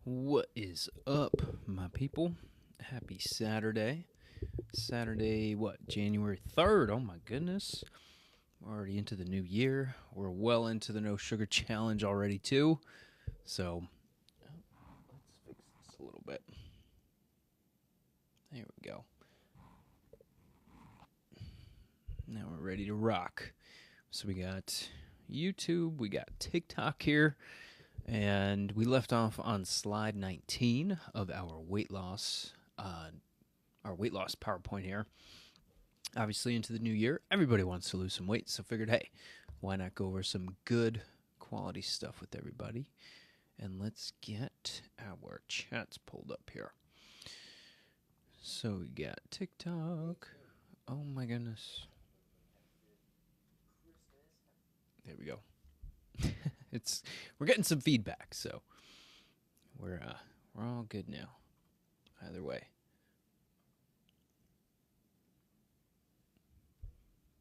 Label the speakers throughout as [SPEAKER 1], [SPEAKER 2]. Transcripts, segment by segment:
[SPEAKER 1] What is up, my people? Happy Saturday. Saturday, what, January 3rd? Oh my goodness. We're already into the new year. We're well into the No Sugar Challenge already, too. So, let's fix this a little bit. There we go. Now we're ready to rock. So, we got YouTube, we got TikTok here, and we left off on slide 19 of our weight loss PowerPoint here. Obviously, into the new year, everybody wants to lose some weight, so figured, hey, why not go over some good quality stuff with everybody? And let's get our chats pulled up here. So we got TikTok. Oh my goodness. There we go. We're getting some feedback, so we're all good now. Either way.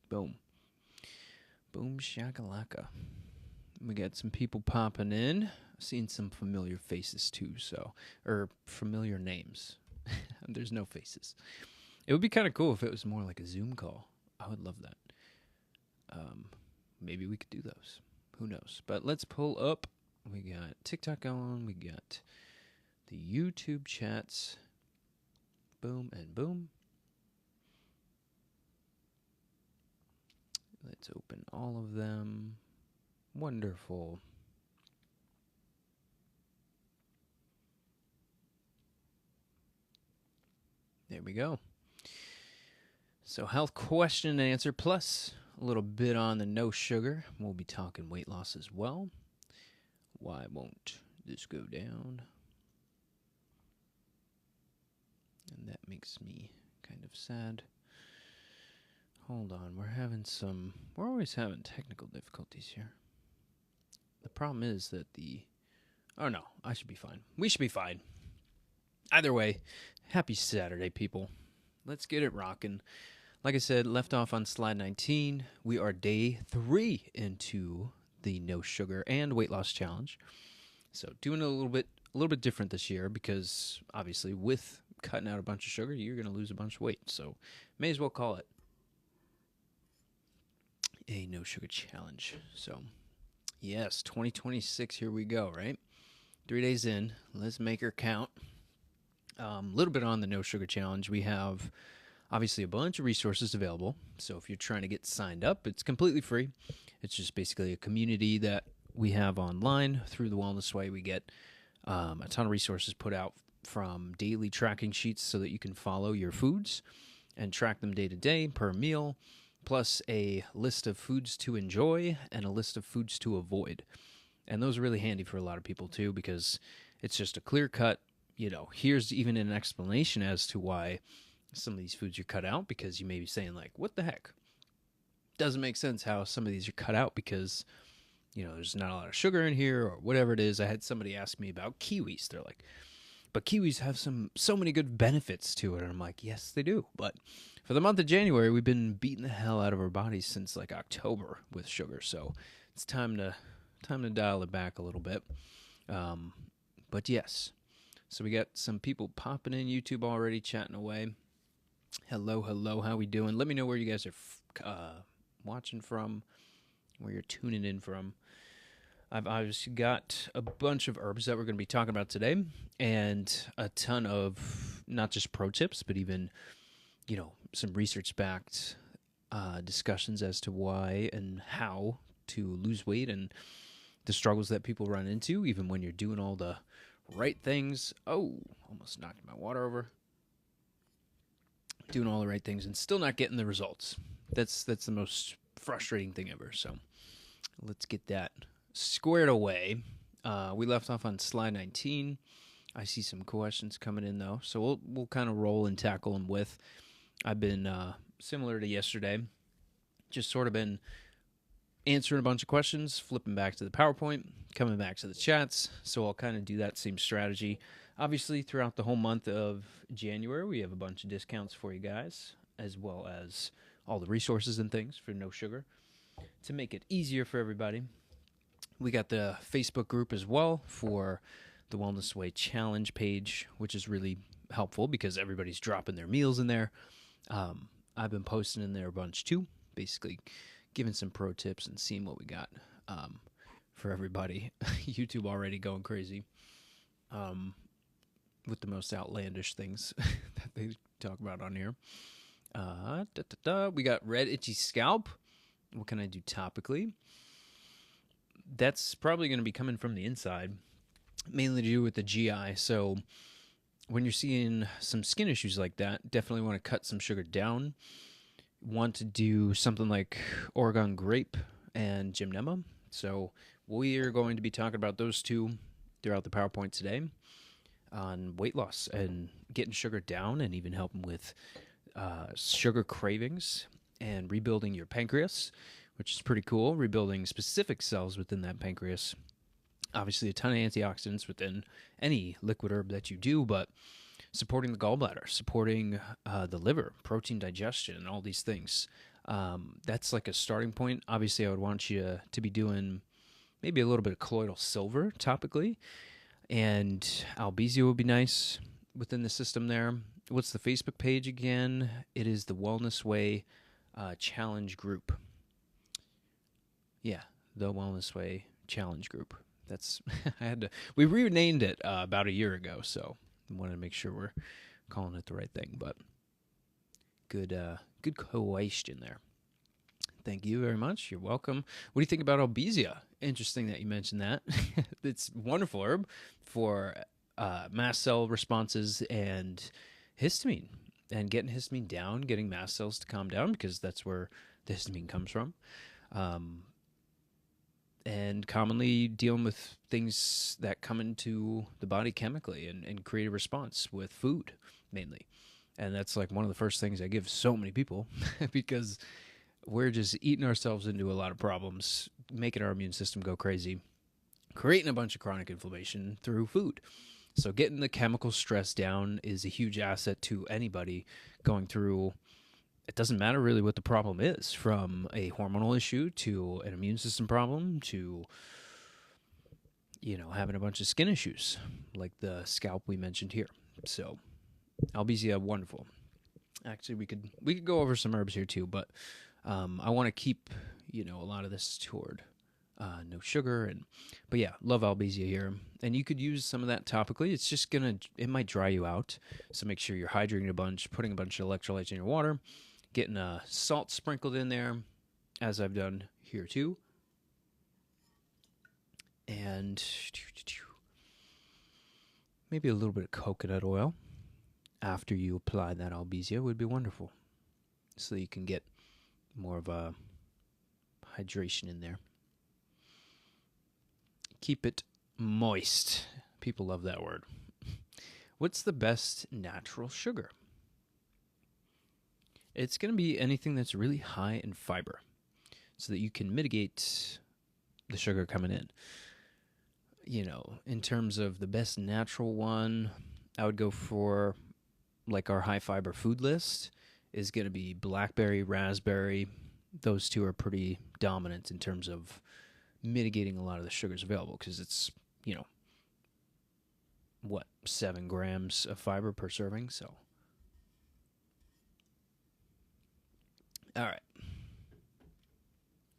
[SPEAKER 1] Boom. Boom shakalaka. We got some people popping in. I've seen some familiar faces too, or familiar names. There's no faces. It would be kind of cool if it was more like a Zoom call. I would love that. Maybe we could do those. Who knows? But let's pull up. We got TikTok going. We got the YouTube chats. Boom and boom. Let's open all of them. Wonderful. There we go. So health question and answer plus a little bit on the no sugar. We'll be talking weight loss as well. Why won't this go down? And that makes me kind of sad. Hold on, we're always having technical difficulties here. The problem is that oh no, I should be fine. We should be fine. Either way, happy Saturday, people. Let's get it rocking. Like I said, left off on slide 19. We are day 3 into the no sugar and weight loss challenge. So doing a little bit different this year because obviously with cutting out a bunch of sugar, you're going to lose a bunch of weight. So may as well call it a no sugar challenge. So yes, 2026, here we go, right? 3 days in, let's make her count. A little bit on the no sugar challenge. We have obviously a bunch of resources available. So if you're trying to get signed up, it's completely free. It's just basically a community that we have online through the Wellness Way. We get a ton of resources put out, from daily tracking sheets so that you can follow your foods and track them day to day per meal, plus a list of foods to enjoy and a list of foods to avoid. And those are really handy for a lot of people too, because it's just a clear cut, here's even an explanation as to why some of these foods are cut out, because you may be saying like, what the heck? Doesn't make sense how some of these are cut out because, there's not a lot of sugar in here or whatever it is. I had somebody ask me about kiwis. They're like, but kiwis have so many good benefits to it. And I'm like, yes, they do. But for the month of January, we've been beating the hell out of our bodies since like October with sugar. So it's time to dial it back a little bit. But yes, so we got some people popping in YouTube already, chatting away. Hello, how we doing? Let me know where you guys are watching from, where you're tuning in from. I've obviously got a bunch of herbs that we're going to be talking about today, and a ton of not just pro tips, but even, some research-backed discussions as to why and how to lose weight and the struggles that people run into, even when you're doing all the right things. Oh, almost knocked my water over. Doing all the right things and still not getting the results. That's the most frustrating thing ever. So let's get that squared away. We left off on slide 19. I see some questions coming in though, so we'll kind of roll and tackle them with. I've been similar to yesterday, just sort of been answering a bunch of questions, flipping back to the PowerPoint, coming back to the chats. So I'll kind of do that same strategy. Obviously, throughout the whole month of January, we have a bunch of discounts for you guys, as well as all the resources and things for no sugar to make it easier for everybody. We got the Facebook group as well for the Wellness Way challenge page, which is really helpful because everybody's dropping their meals in there. I've been posting in there a bunch too, basically giving some pro tips and seeing what we got for everybody. YouTube already going crazy with the most outlandish things that they talk about on here. We got red itchy scalp. What can I do topically? That's probably going to be coming from the inside, mainly to do with the GI. So when you're seeing some skin issues like that, definitely want to cut some sugar down. Want to do something like Oregon grape and gymnema. So we are going to be talking about those two throughout the PowerPoint today on weight loss and getting sugar down, and even helping with sugar cravings and rebuilding your pancreas, which is pretty cool. Rebuilding specific cells within that pancreas. Obviously, a ton of antioxidants within any liquid herb that you do, but supporting the gallbladder, supporting the liver, protein digestion, and all these things. That's like a starting point. Obviously, I would want you to be doing maybe a little bit of colloidal silver topically, and Albizia would be nice within the system there. What's the Facebook page again? It is the Wellness Way Challenge Group. Yeah, the Wellness Way Challenge Group. That's we renamed it about a year ago, so I wanted to make sure we're calling it the right thing. But good question there. Thank you very much. You're welcome. What do you think about Albizia? Interesting that you mentioned that. It's a wonderful herb for mast cell responses and histamine, and getting histamine down, getting mast cells to calm down, because that's where the histamine comes from. And commonly dealing with things that come into the body chemically and create a response with food, mainly. And that's like one of the first things I give so many people because we're just eating ourselves into a lot of problems, making our immune system go crazy, creating a bunch of chronic inflammation through food. So getting the chemical stress down is a huge asset to anybody going through. It doesn't matter really what the problem is, from a hormonal issue to an immune system problem to, having a bunch of skin issues like the scalp we mentioned here. So Albizia, wonderful. Actually, we could go over some herbs here too, but I want to keep, a lot of this toward no sugar. But yeah, love Albizia here. And you could use some of that topically. It's just it might dry you out. So make sure you're hydrating a bunch, putting a bunch of electrolytes in your water, getting salt sprinkled in there, as I've done here too. And maybe a little bit of coconut oil after you apply that Albizia would be wonderful. So you can get more of a hydration in there. Keep it moist. People love that word. What's the best natural sugar? It's going to be anything that's really high in fiber so that you can mitigate the sugar coming in. In terms of the best natural one, I would go for, like, our high fiber food list is going to be blackberry, raspberry. Those two are pretty dominant in terms of mitigating a lot of the sugars available, because it's, 7 grams of fiber per serving. So, all right.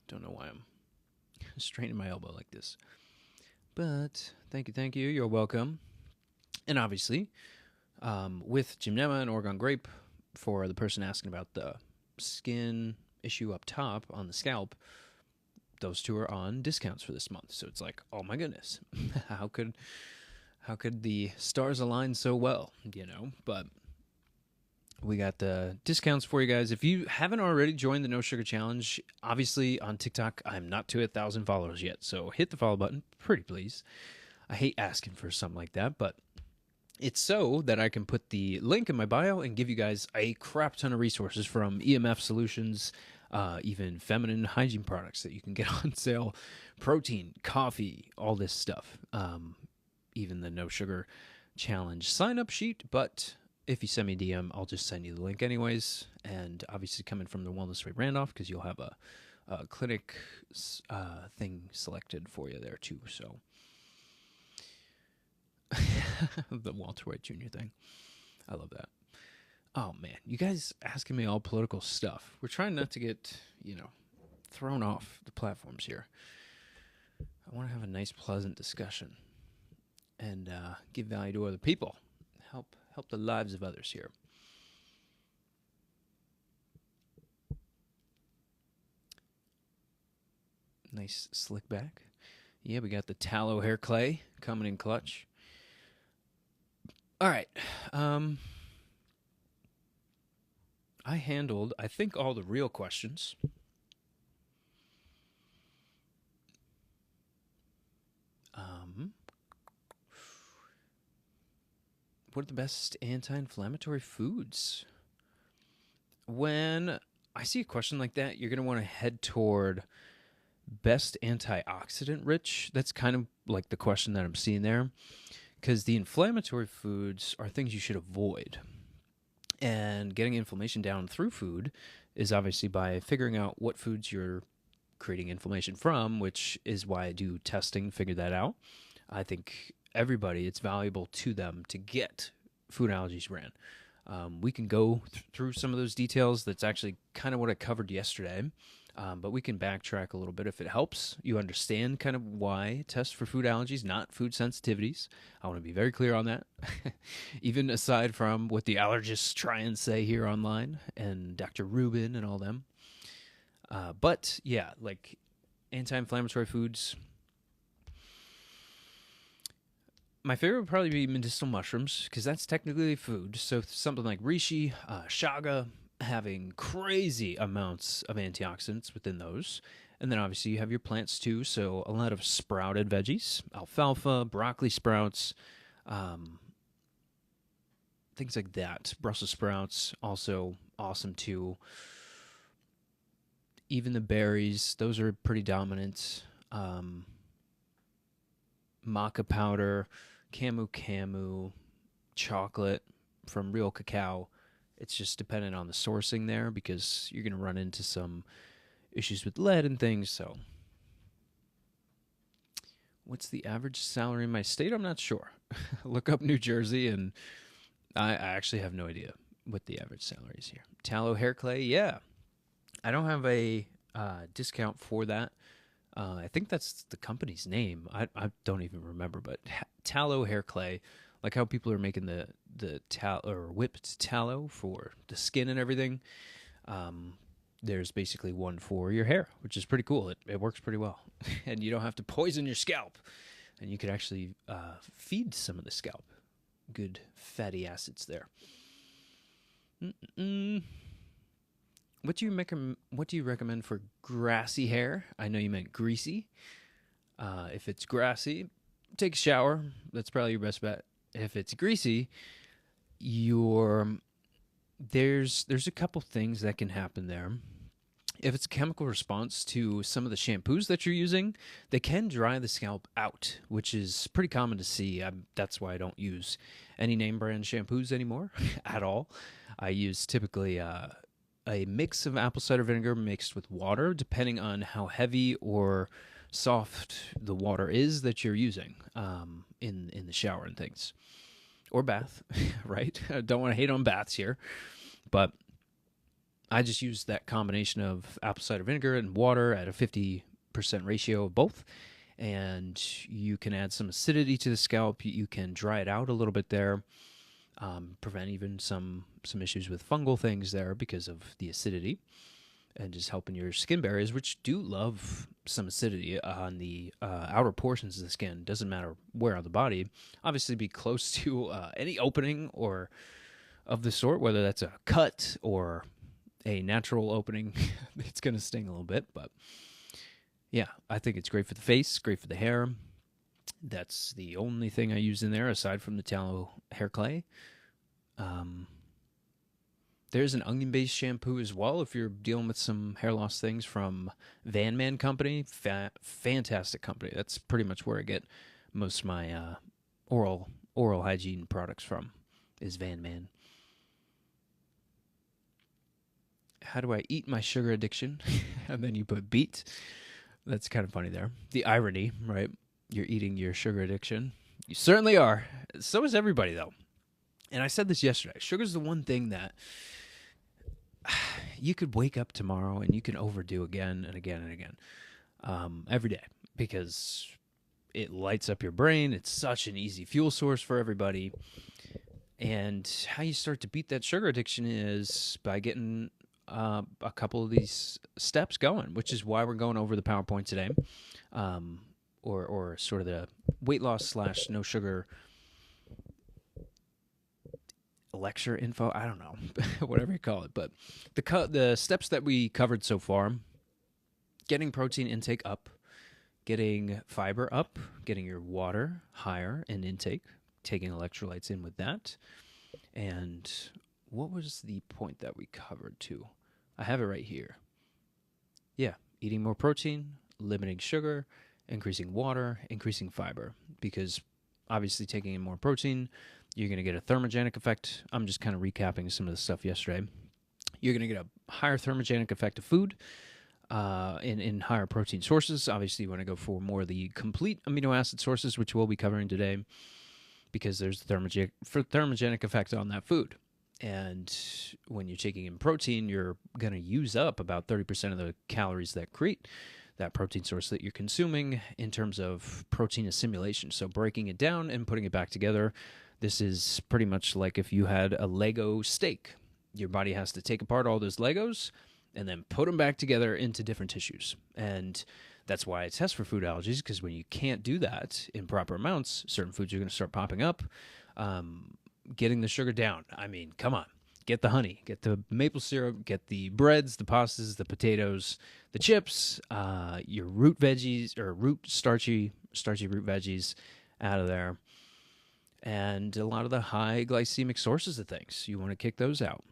[SPEAKER 1] Don't know why I'm straining my elbow like this. But thank you. You're welcome. And obviously, with Gymnema and Oregon Grape, for the person asking about the skin issue up top on the scalp, those two are on discounts for this month. So it's like, oh my goodness, how could the stars align so well, But we got the discounts for you guys. If you haven't already joined the No Sugar Challenge, obviously on TikTok, I'm not to 1,000 followers yet. So hit the follow button, pretty please. I hate asking for something like that, but it's so that I can put the link in my bio and give you guys a crap ton of resources, from EMF solutions, even feminine hygiene products that you can get on sale, protein, coffee, all this stuff. Even the No Sugar Challenge sign-up sheet, but if you send me a DM, I'll just send you the link anyways. And obviously coming from the Wellness Way Randolph, because you'll have a clinic thing selected for you there too. So The Walter White Jr. thing. I love that. Oh man, you guys asking me all political stuff. We're trying not to get, thrown off the platforms here. I want to have a nice, pleasant discussion and give value to other people. Help the lives of others here. Nice slick back. Yeah, we got the tallow hair clay coming in clutch. All right. I handled, I think, all the real questions. What are the best anti-inflammatory foods? When I see a question like that, you're going to want to head toward best antioxidant rich. That's kind of like the question that I'm seeing there, because the inflammatory foods are things you should avoid. And getting inflammation down through food is obviously by figuring out what foods you're creating inflammation from, which is why I do testing, figure that out. I think everybody, it's valuable to them to get food allergies ran. We can go through some of those details. That's actually kind of what I covered yesterday. But we can backtrack a little bit if it helps you understand kind of why test for food allergies, not food sensitivities. I want to be very clear on that. Even aside from what the allergists try and say here online and Dr. Rubin and all them. But yeah, like anti-inflammatory foods. My favorite would probably be medicinal mushrooms because that's technically food. So something like reishi, chaga, having crazy amounts of antioxidants within those. And then obviously you have your plants too. So a lot of sprouted veggies, alfalfa, broccoli sprouts, things like that. Brussels sprouts, also awesome too. Even the berries, those are pretty dominant. Maca powder, camu, chocolate from real cacao. It's just dependent on the sourcing there because you're going to run into some issues with lead and things. So what's the average salary in my state? I'm not sure. Look up New Jersey, and I actually have no idea what the average salary is here. Tallow hair clay, yeah. I don't have a discount for that. I think that's the company's name. I don't even remember, but tallow hair clay, like how people are making the whipped tallow for the skin and everything. There's basically one for your hair, which is pretty cool. It works pretty well, and you don't have to poison your scalp, and you could actually feed some of the scalp good fatty acids there. What do you recommend for grassy hair? I know you meant greasy. If it's grassy, take a shower. That's probably your best bet. If it's greasy, there's a couple things that can happen there. If it's a chemical response to some of the shampoos that you're using, they can dry the scalp out, which is pretty common to see. That's why I don't use any name brand shampoos anymore at all. I use typically a mix of apple cider vinegar mixed with water, depending on how heavy or soft the water is that you're using in the shower and things. Or bath, right? I don't want to hate on baths here, but I just use that combination of apple cider vinegar and water at a 50% ratio of both, and you can add some acidity to the scalp. You can dry it out a little bit there. Prevent even some issues with fungal things there because of the acidity, and just helping your skin barriers, which do love some acidity on the outer portions of the skin. Doesn't matter where on the body. Obviously, be close to any opening or of the sort, whether that's a cut or a natural opening. It's going to sting a little bit, but yeah, I think it's great for the face, great for the hair. That's the only thing I use in there aside from the tallow hair clay. There's an onion-based shampoo as well if you're dealing with some hair loss things from Van Man Company. Fantastic company. That's pretty much where I get most of my oral hygiene products from, is Van Man. How do I eat my sugar addiction? And then you put beet. That's kind of funny there. The irony, right? You're eating your sugar addiction. You certainly are. So is everybody, though. And I said this yesterday. Sugar's the one thing that you could wake up tomorrow and you can overdo again and again and again every day because it lights up your brain. It's such an easy fuel source for everybody. And how you start to beat that sugar addiction is by getting a couple of these steps going, which is why we're going over the PowerPoint today, or sort of the weight loss / no sugar lecture info. I don't know, whatever you call it. But the steps that we covered so far: getting protein intake up, getting fiber up, getting your water higher in intake, taking electrolytes in with that. And what was the point that we covered too? I have it right here. Yeah, eating more protein, limiting sugar, increasing water, increasing fiber. Because obviously taking in more protein, you're going to get a thermogenic effect. I'm just kind of recapping some of the stuff yesterday. You're going to get a higher thermogenic effect of food in higher protein sources. Obviously, you want to go for more of the complete amino acid sources, which we'll be covering today, because there's the thermogenic effect on that food. And when you're taking in protein, you're going to use up about 30% of the calories that create that protein source that you're consuming in terms of protein assimilation. So breaking it down and putting it back together, this is pretty much like if you had a Lego steak. Your body has to take apart all those Legos and then put them back together into different tissues. And that's why I test for food allergies, because when you can't do that in proper amounts, certain foods are going to start popping up. Getting the sugar down. I mean, come on. Get the honey, get the maple syrup, get the breads, the pastas, the potatoes, the chips, your root veggies or starchy root veggies out of there. And a lot of the high glycemic sources of things. You want to kick those out.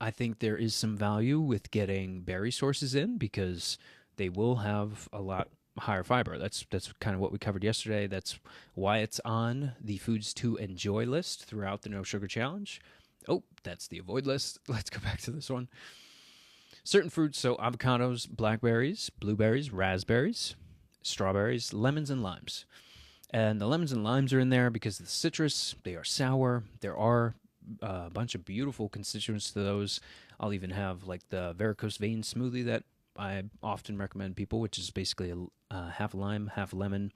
[SPEAKER 1] I think there is some value with getting berry sources in because they will have a lot higher fiber. That's kind of what we covered yesterday. That's why it's on the foods to enjoy list throughout the No Sugar Challenge. Oh, that's the avoid list. Let's go back to this one. Certain fruits, so avocados, blackberries, blueberries, raspberries, strawberries, lemons, and limes. And the lemons and limes are in there because of the citrus. They are sour. There are a bunch of beautiful constituents to those. I'll even have like the varicose vein smoothie that I often recommend people, which is basically a half lime, half lemon,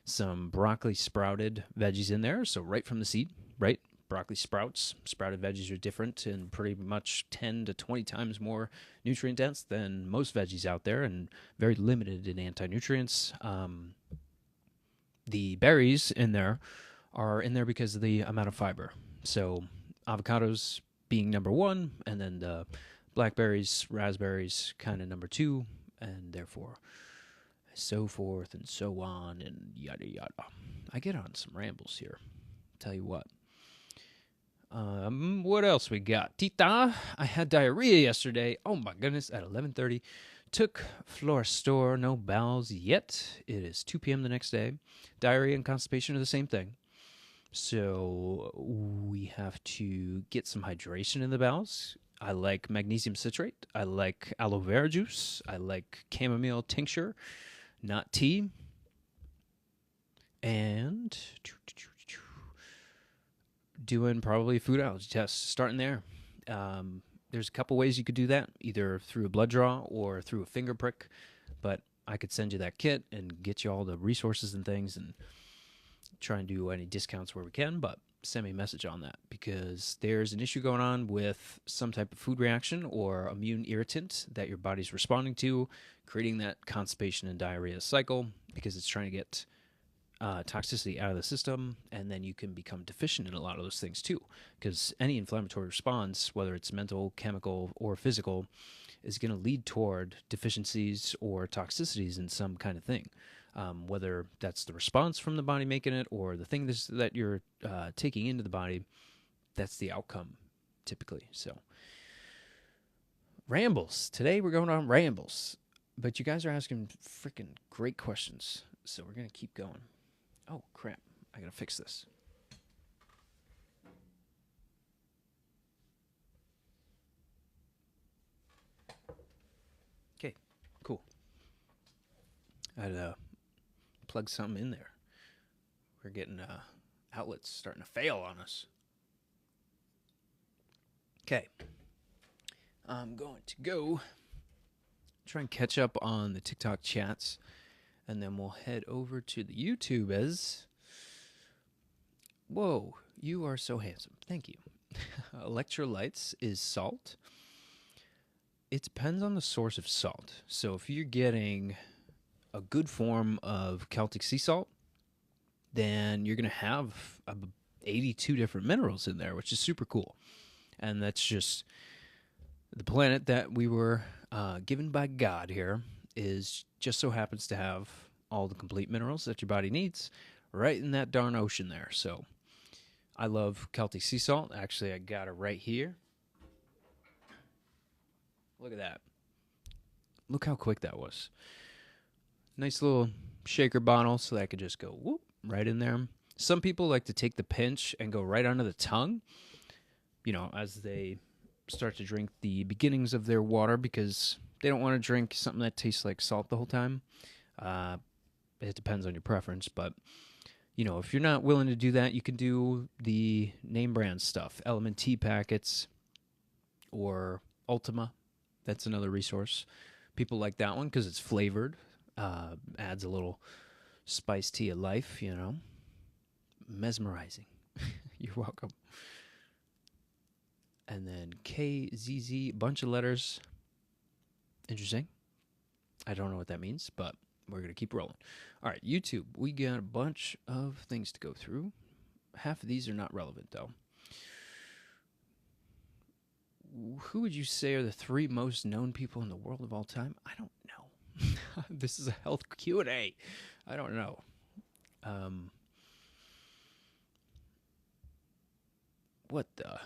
[SPEAKER 1] some broccoli sprouted veggies in there. So right from the seed, right? Broccoli sprouts, sprouted veggies are different and pretty much 10 to 20 times more nutrient dense than most veggies out there and very limited in anti-nutrients. The berries in there are in there because of the amount of fiber. So avocados being number one, and then the blackberries, raspberries kind of number two, and therefore so forth and so on and yada yada. I get on some rambles here. Tell you what. What else we got? Tita, I had diarrhea yesterday. Oh my goodness, at 11:30. Took Florestor, no bowels yet. It is 2 p.m. the next day. Diarrhea and constipation are the same thing. So we have to get some hydration in the bowels. I like magnesium citrate. I like aloe vera juice. I like chamomile tincture, not tea. And doing probably food allergy tests, starting there. There's a couple ways you could do that, either through a blood draw or through a finger prick, but I could send you that kit and get you all the resources and things and try and do any discounts where we can, but send me a message on that because there's an issue going on with some type of food reaction or immune irritant that your body's responding to, creating that constipation and diarrhea cycle because it's trying to get toxicity out of the system, and then you can become deficient in a lot of those things too, because any inflammatory response, whether it's mental, chemical, or physical, is going to lead toward deficiencies or toxicities in some kind of thing, whether that's the response from the body making it or the thing that you're taking into the body. That's the outcome typically. So rambles today, we're going on rambles, but you guys are asking freaking great questions, so we're going to keep going. Oh, crap. I got to fix this. Okay, cool. I had to plug something in there. We're getting outlet's starting to fail on us. Okay. I'm going to go try and catch up on the TikTok chats, and then we'll head over to the YouTube as... Whoa, you are so handsome. Thank you. Electrolytes is salt. It depends on the source of salt. So if you're getting a good form of Celtic sea salt, then you're going to have 82 different minerals in there, which is super cool. And that's just the planet that we were given by God here is just so happens to have all the complete minerals that your body needs right in that darn ocean there. So I love Celtic sea salt. Actually, I got it right here. Look at that. Look how quick that was. Nice little shaker bottle so that I could just go whoop right in there. Some people like to take the pinch and go right under the tongue, you know, as they start to drink the beginnings of their water because they don't want to drink something that tastes like salt the whole time. It depends on your preference, but, you know, if you're not willing to do that, you can do the name brand stuff, Element Tea packets or Ultima. That's another resource. People like that one because it's flavored, adds a little spice to your life, you know. Mesmerizing. You're welcome. And then KZZ, bunch of letters. Interesting. I don't know what that means, but we're going to keep rolling. All right, YouTube. We got a bunch of things to go through. Half of these are not relevant, though. Who would you say are the 3 most known people in the world of all time? I don't know. This is a health Q&A. I don't know. What the?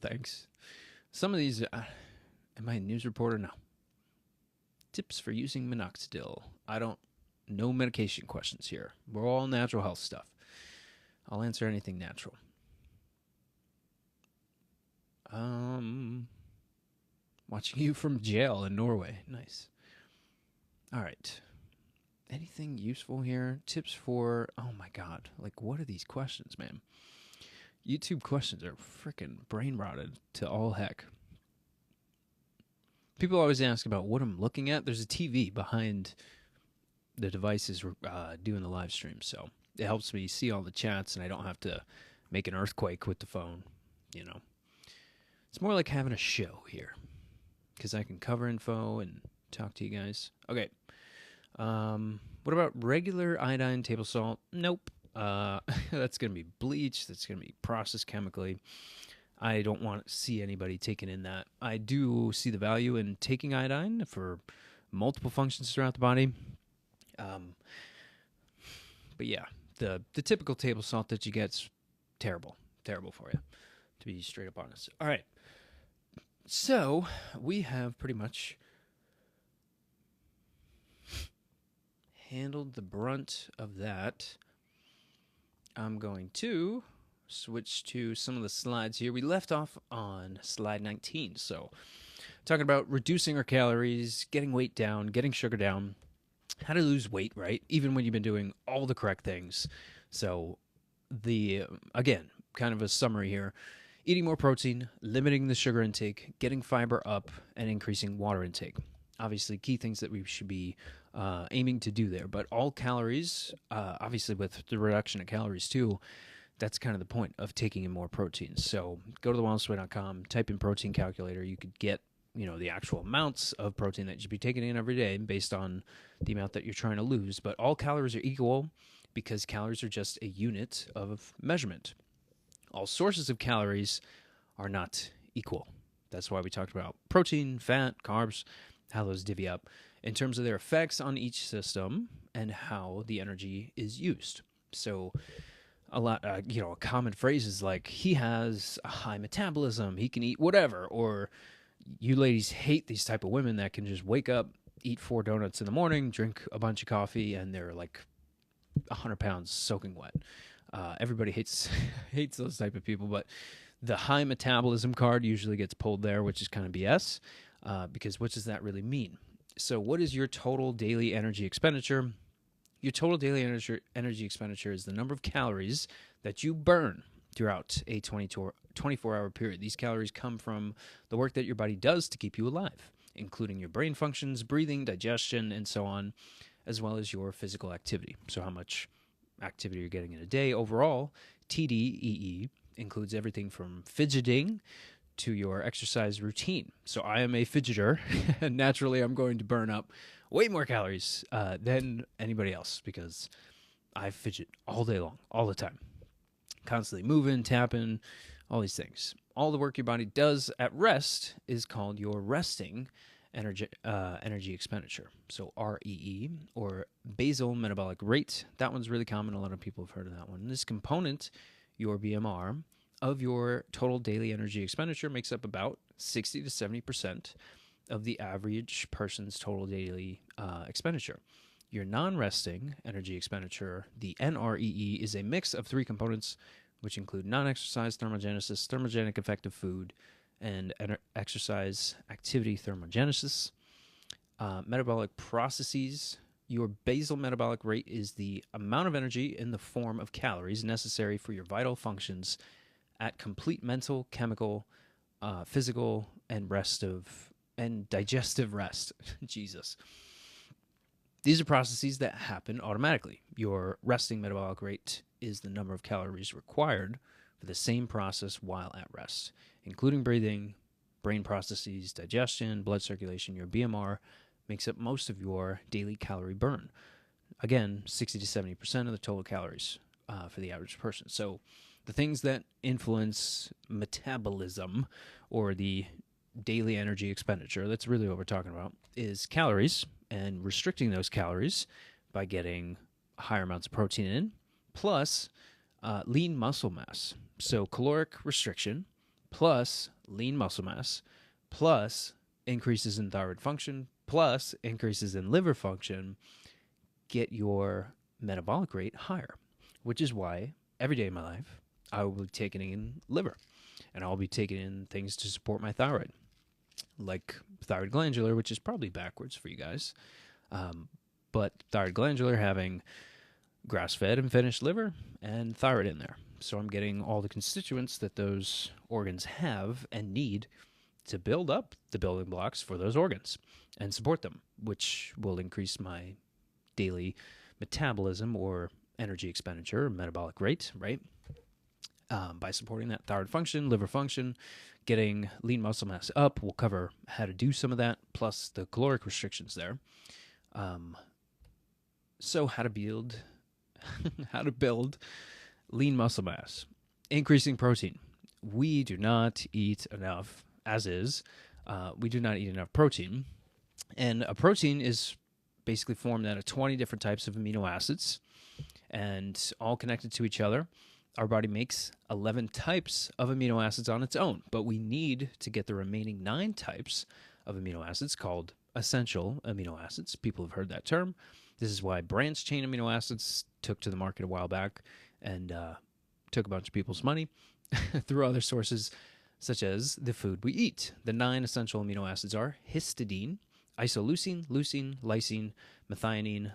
[SPEAKER 1] Thanks. Some of these, am I a news reporter? No. Tips for using minoxidil. I don't, no medication questions here. We're all natural health stuff. I'll answer anything natural. Watching you from jail in Norway. Nice. All right. Anything useful here? Tips for, oh my God. Like, what are these questions, man? YouTube questions are freaking brain rotted to all heck. People always ask about what I'm looking at. There's a TV behind the devices doing the live stream, so it helps me see all the chats, and I don't have to make an earthquake with the phone, you know. It's more like having a show here, because I can cover info and talk to you guys. Okay. What about regular iodine table salt? Nope. That's going to be bleach. That's going to be processed chemically. I don't want to see anybody taking in that. I do see the value in taking iodine for multiple functions throughout the body. But yeah, the typical table salt that you get's terrible. Terrible for you, to be straight up honest. All right. So we have pretty much handled the brunt of that. I'm going to switch to some of the slides here. We left off on slide 19. So talking about reducing our calories, getting weight down, getting sugar down, how to lose weight, right? Even when you've been doing all the correct things. So again, kind of a summary here. Eating more protein, limiting the sugar intake, getting fiber up, and increasing water intake. Obviously, key things that we should be aiming to do there. But all calories, obviously with the reduction of calories too, that's kind of the point of taking in more protein. So go to thewellnessway.com, type in protein calculator. You could get, you know, the actual amounts of protein that you should be taking in every day based on the amount that you're trying to lose. But all calories are equal because calories are just a unit of measurement. All sources of calories are not equal. That's why we talked about protein, fat, carbs, how those divvy up in terms of their effects on each system and how the energy is used. So a common phrase is like, he has a high metabolism, he can eat whatever, or you ladies hate these type of women that can just wake up, eat 4 donuts in the morning, drink a bunch of coffee, and they're like 100 pounds soaking wet. Everybody hates those type of people, but the high metabolism card usually gets pulled there, which is kind of BS, because what does that really mean? So what is your total daily energy expenditure? Your total daily energy expenditure is the number of calories that you burn throughout a 24-hour period. These calories come from the work that your body does to keep you alive, including your brain functions, breathing, digestion, and so on, as well as your physical activity. So how much activity you're getting in a day. Overall, TDEE includes everything from fidgeting to your exercise routine. So I am a fidgeter, and naturally I'm going to burn up way more calories than anybody else because I fidget all day long, all the time, constantly moving, tapping, all these things. All the work your body does at rest is called your resting energy expenditure. So REE, or basal metabolic rate. That one's really common. A lot of people have heard of that one. This component, your BMR, of your total daily energy expenditure makes up about 60 to 70% of the average person's total daily expenditure. Your non-resting energy expenditure, the NREE, is a mix of three components, which include non-exercise thermogenesis, thermogenic effect of food, and exercise activity thermogenesis. Metabolic processes. Your basal metabolic rate is the amount of energy in the form of calories necessary for your vital functions at complete mental, chemical, physical, and digestive rest. Jesus. These are processes that happen automatically. Your resting metabolic rate is the number of calories required for the same process while at rest, including breathing, brain processes, digestion, blood circulation. Your BMR makes up most of your daily calorie burn. Again, 60 to 70% of the total calories for the average person. So the things that influence metabolism, or the daily energy expenditure, that's really what we're talking about, is calories, and restricting those calories by getting higher amounts of protein in, plus lean muscle mass. So caloric restriction plus lean muscle mass plus increases in thyroid function plus increases in liver function get your metabolic rate higher, which is why every day of my life I will be taking in liver, and I'll be taking in things to support my thyroid, like thyroid glandular, which is probably backwards for you guys, but thyroid glandular having grass-fed and finished liver and thyroid in there. So I'm getting all the constituents that those organs have and need to build up the building blocks for those organs and support them, which will increase my daily metabolism or energy expenditure, metabolic rate, right? By supporting that thyroid function, liver function, getting lean muscle mass up. We'll cover how to do some of that, plus the caloric restrictions there. So how to build lean muscle mass. Increasing protein. We do not eat enough, as is. We do not eat enough protein. And a protein is basically formed out of 20 different types of amino acids and all connected to each other. Our body makes 11 types of amino acids on its own, but we need to get the remaining 9 types of amino acids called essential amino acids. People have heard that term. This is why branched-chain amino acids took to the market a while back and took a bunch of people's money through other sources, such as the food we eat. The 9 essential amino acids are histidine, isoleucine, leucine, lysine, methionine,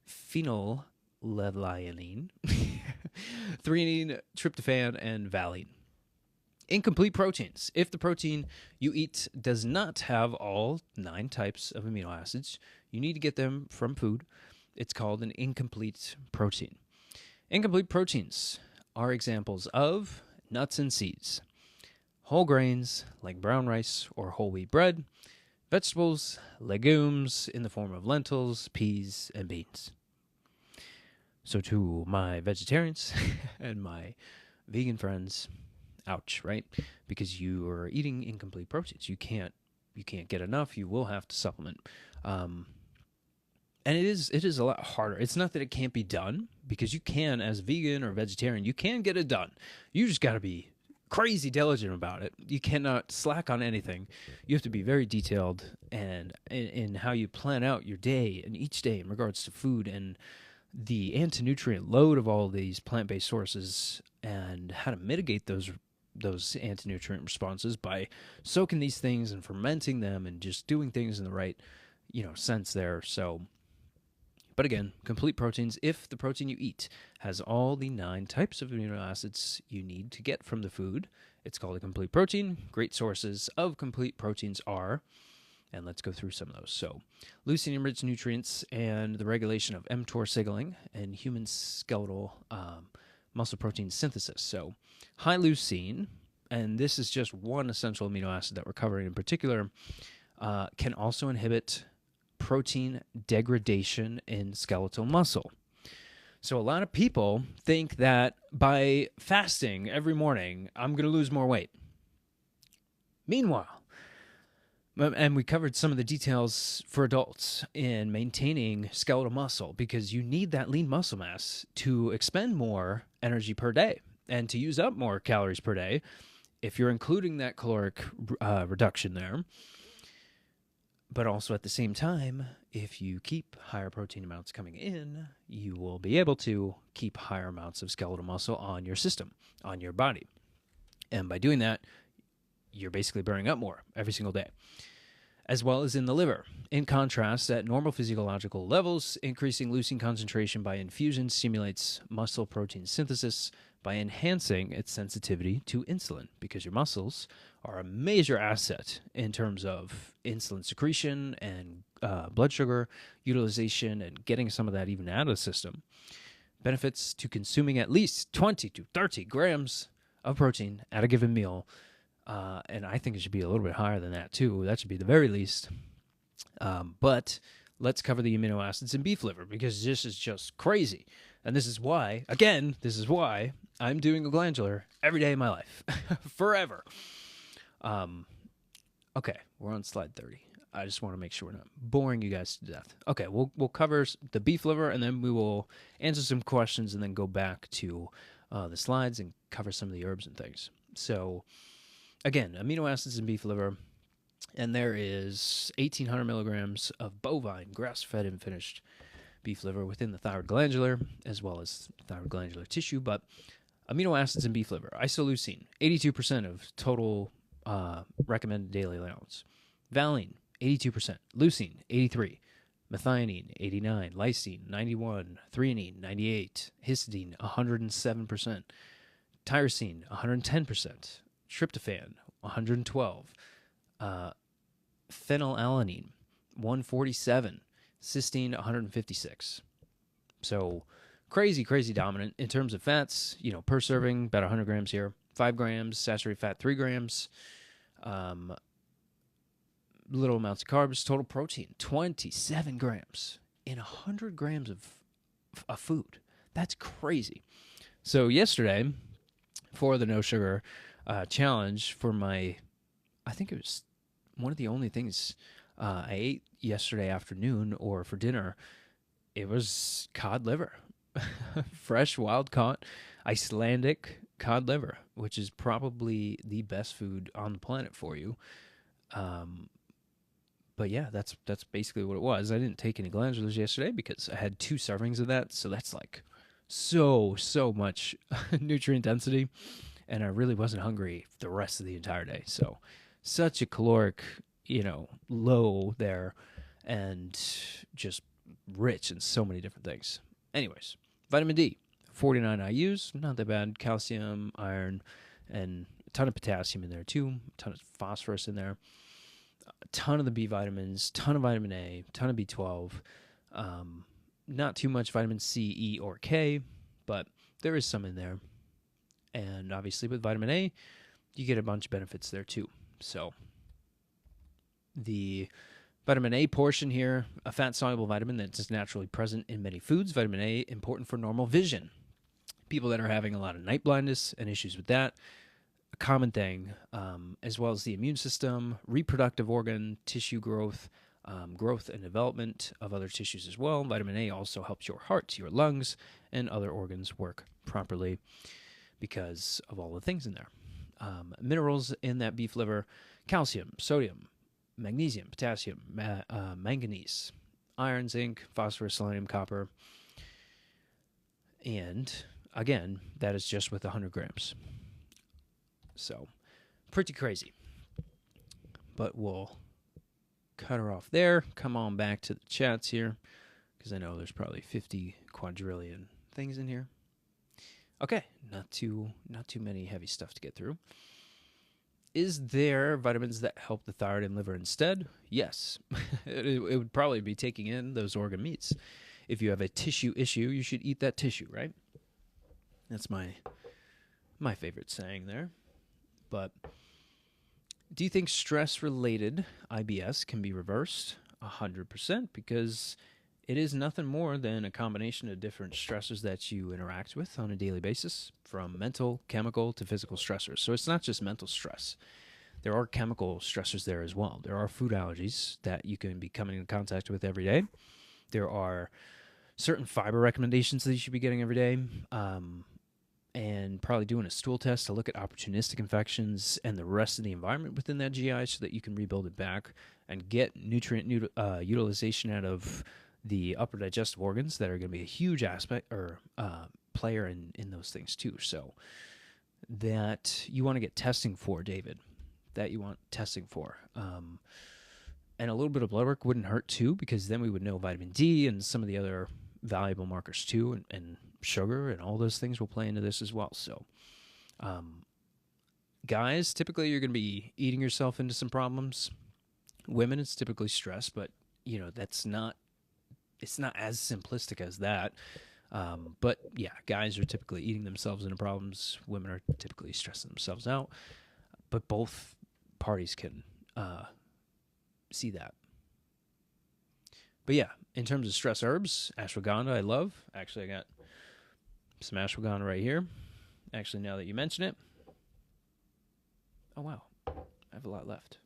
[SPEAKER 1] phenylalanine, threonine, tryptophan, and valine. Incomplete proteins. If the protein you eat does not have all 9 types of amino acids, you need to get them from food. It's called an incomplete protein. Incomplete proteins are examples of nuts and seeds, whole grains like brown rice or whole wheat bread, vegetables, legumes in the form of lentils, peas, and beans. So to my vegetarians and my vegan friends, ouch, right? Because you are eating incomplete proteins. You can't get enough. You will have to supplement. And it is a lot harder. It's not that it can't be done, because you can, as vegan or vegetarian, you can get it done. You just got to be crazy diligent about it. You cannot slack on anything. You have to be very detailed and in how you plan out your day and each day in regards to food and the anti-nutrient load of all these plant-based sources and how to mitigate those anti-nutrient responses by soaking these things and fermenting them and just doing things in the right, sense there. So But again, complete proteins, if the protein you eat has all the 9 types of amino acids you need to get from the food, it's called a complete protein. Great sources of complete proteins are, and let's go through some of those. So, leucine-enriched nutrients and the regulation of mTOR signaling and human skeletal muscle protein synthesis. So, high leucine, and this is just one essential amino acid that we're covering in particular, can also inhibit protein degradation in skeletal muscle. So a lot of people think that by fasting every morning, I'm going to lose more weight. Meanwhile, and we covered some of the details for adults in maintaining skeletal muscle, because you need that lean muscle mass to expend more energy per day and to use up more calories per day if you're including that caloric reduction there. But also at the same time, if you keep higher protein amounts coming in, you will be able to keep higher amounts of skeletal muscle on your system, on your body. And by doing that, you're basically burning up more every single day, as well as in the liver. In contrast, at normal physiological levels, increasing leucine concentration by infusion stimulates muscle protein synthesis by enhancing its sensitivity to insulin, because your muscles are a major asset in terms of insulin secretion and blood sugar utilization and getting some of that even out of the system. Benefits to consuming at least 20 to 30 grams of protein at a given meal. And I think it should be a little bit higher than that too. That should be the very least. But let's cover the amino acids in beef liver, because this is just crazy. And this is why I'm doing a glandular every day of my life. Forever. Okay, we're on slide 30. I just want to make sure we're not boring you guys to death. Okay, we'll cover the beef liver, and then we will answer some questions and then go back to the slides and cover some of the herbs and things. So, again, amino acids in beef liver, and there is 1,800 milligrams of bovine, grass-fed and finished beef liver within the thyroid glandular, as well as thyroid glandular tissue. But amino acids in beef liver: isoleucine, 82% of total recommended daily allowance; valine, 82%; leucine, 83%; methionine, 89%; lysine, 91%; threonine, 98%; histidine, 107%; tyrosine, 110%; tryptophan, 112%; phenylalanine, 147%; cysteine, 156%. So crazy dominant in terms of fats. Per serving, about 100 grams here. 5 grams saturated fat, 3 grams. Little amounts of carbs. Total protein, 27 grams in 100 grams of food. That's crazy. So yesterday, for the no sugar challenge, I think it was one of the only things I ate yesterday afternoon or for dinner. It was cod liver. Fresh, wild-caught, Icelandic cod liver, which is probably the best food on the planet for you. But yeah, that's basically what it was. I didn't take any glandulars yesterday because I had 2 servings of that, so that's like so much nutrient density, and I really wasn't hungry the rest of the entire day. So such a caloric, low there, and just rich in so many different things. Anyways, vitamin D, 49 IUs, not that bad. Calcium, iron, and a ton of potassium in there too. A ton of phosphorus in there. A ton of the B vitamins, ton of vitamin A, ton of B12. Not too much vitamin C, E, or K, but there is some in there. And obviously with vitamin A, you get a bunch of benefits there too. So the vitamin A portion here, a fat-soluble vitamin that's just naturally present in many foods. Vitamin A, important for normal vision. People that are having a lot of night blindness and issues with that, a common thing, as well as the immune system, reproductive organ, tissue growth, growth and development of other tissues as well. Vitamin A also helps your heart, your lungs, and other organs work properly because of all the things in there. Minerals in that beef liver: calcium, sodium, magnesium, potassium, manganese, iron, zinc, phosphorus, selenium, copper. And again, that is just with 100 grams. So pretty crazy. But we'll cut her off there. Come on back to the chats here, because I know there's probably 50 quadrillion things in here. Okay, not too many heavy stuff to get through. Is there vitamins that help the thyroid and liver instead? Yes. It would probably be taking in those organ meats. If you have a tissue issue, you should eat that tissue, right? That's my favorite saying there. But do you think stress-related IBS can be reversed? 100%, because it is nothing more than a combination of different stressors that you interact with on a daily basis, from mental, chemical, to physical stressors. So it's not just mental stress. There are chemical stressors there as well. There are food allergies that you can be coming in contact with every day. There are certain fiber recommendations that you should be getting every day, and probably doing a stool test to look at opportunistic infections and the rest of the environment within that GI so that you can rebuild it back and get nutrient utilization out of the upper digestive organs that are going to be a huge aspect or player in those things too. So that you want to get testing for, David, that you want testing for. And a little bit of blood work wouldn't hurt too, because then we would know vitamin D and some of the other valuable markers too, and sugar and all those things will play into this as well. So guys, typically you're going to be eating yourself into some problems. Women, it's typically stress, but you know, it's not as simplistic as that. But yeah, guys are typically eating themselves into problems. Women are typically stressing themselves out, but both parties can see that. But yeah, in terms of stress herbs, ashwagandha I love. Actually, I got some ashwagandha right here. Actually, now that you mention it. Oh, wow. I have a lot left.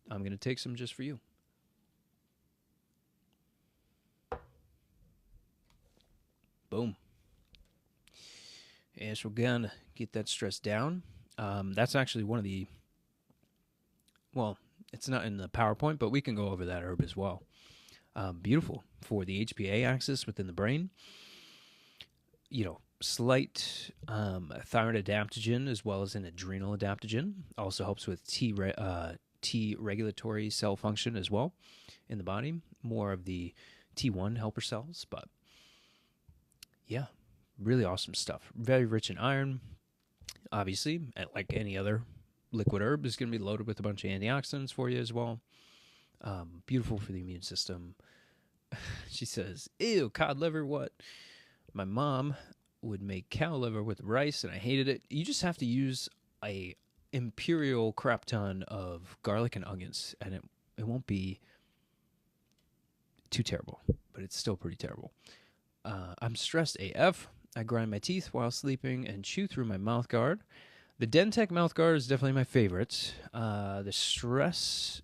[SPEAKER 1] I'm going to take some just for you. Boom. Ashwagandha, get that stress down. That's actually one of the, well, it's not in the PowerPoint, but we can go over that herb as well. Beautiful for the HPA axis within the brain. You know, slight thyroid adaptogen as well as an adrenal adaptogen. Also helps with T regulatory cell function as well in the body. More of the T1 helper cells, but yeah, really awesome stuff. Very rich in iron. Obviously, like any other liquid herb, is going to be loaded with a bunch of antioxidants for you as well. Beautiful for the immune system. She says, ew, cod liver, what? My mom would make cow liver with rice, and I hated it. You just have to use a imperial crap ton of garlic and onions, and it won't be too terrible, but it's still pretty terrible. I'm stressed AF. I grind my teeth while sleeping and chew through my mouth guard. The Dentec mouth guard is definitely my favorite. The stress,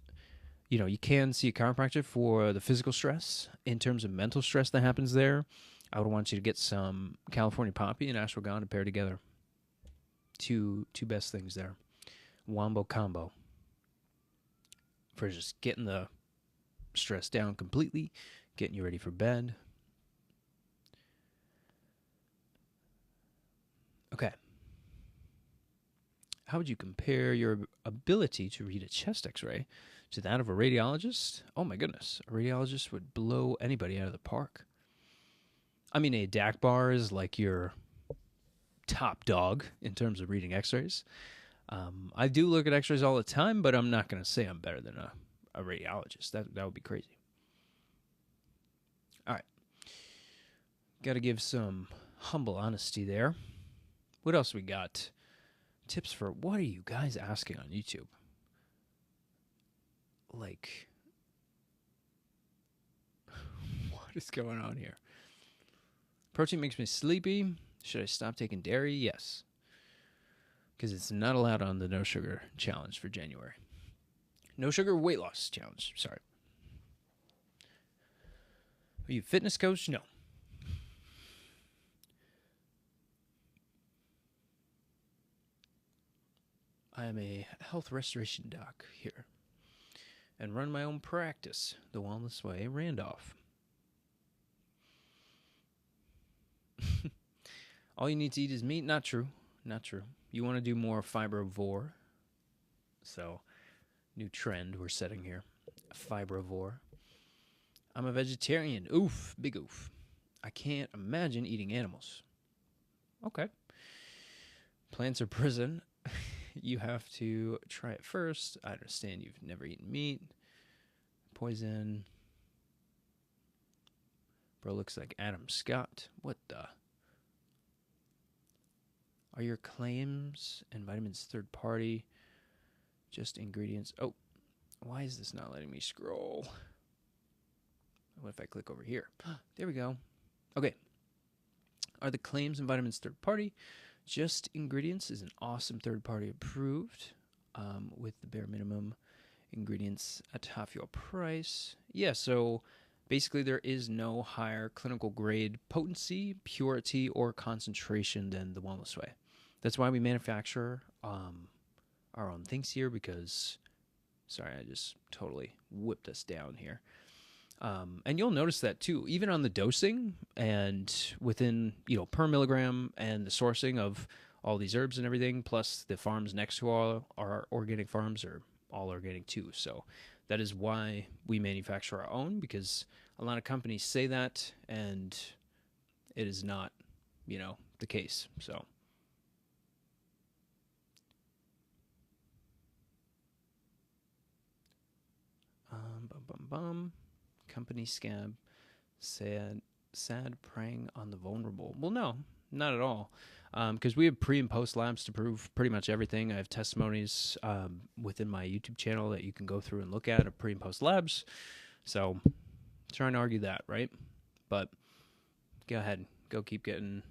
[SPEAKER 1] you know, you can see a chiropractor for the physical stress. In terms of mental stress that happens there, I would want you to get some California poppy and ashwagandha paired together. Two best things there. Wombo combo. For just getting the stress down completely, getting you ready for bed. Okay. How would you compare your ability to read a chest x-ray to that of a radiologist? Oh my goodness. A radiologist would blow anybody out of the park. I mean, a DAC bar is like your top dog in terms of reading x-rays. I do look at x-rays all the time, but I'm not going to say I'm better than a radiologist. That would be crazy. All right. Got to give some humble honesty there. What else we got? Tips for what are you guys asking on YouTube? Like, what is going on here? Protein makes me sleepy. Should I stop taking dairy? Yes. Because it's not allowed on the no sugar challenge for January. No sugar weight loss challenge. Sorry. Are you a fitness coach? No. I am a health restoration doc here and run my own practice, The Wellness Way, Randolph. All you need to eat is meat? Not true. Not true. You want to do more fibrivore. So, new trend we're setting here. Fibrivore. I'm a vegetarian. Oof, big oof. I can't imagine eating animals. Okay. Plants are prison. You have to try it first. I understand you've never eaten meat. Poison. Bro looks like Adam Scott. What the? Are your claims and vitamins third party? Just ingredients. Oh, why is this not letting me scroll? What if I click over here? There we go. Okay. Are the claims and vitamins third party? Just Ingredients is an awesome third party approved with the bare minimum ingredients at half your price. Yeah, so basically there is no higher clinical grade potency, purity, or concentration than the Wellness Way. That's why we manufacture our own things here because, sorry, I just totally whipped us down here. And you'll notice that too, even on the dosing and within, per milligram and the sourcing of all these herbs and everything, plus the farms next to all our organic farms are all organic too. So that is why we manufacture our own, because a lot of companies say that and it is not, the case. So. Company scam, sad preying on the vulnerable. Well, no, not at all. Because we have pre and post labs to prove pretty much everything. I have testimonies within my YouTube channel that you can go through and look at of pre and post labs. So, trying to argue that, right? But go ahead, go keep getting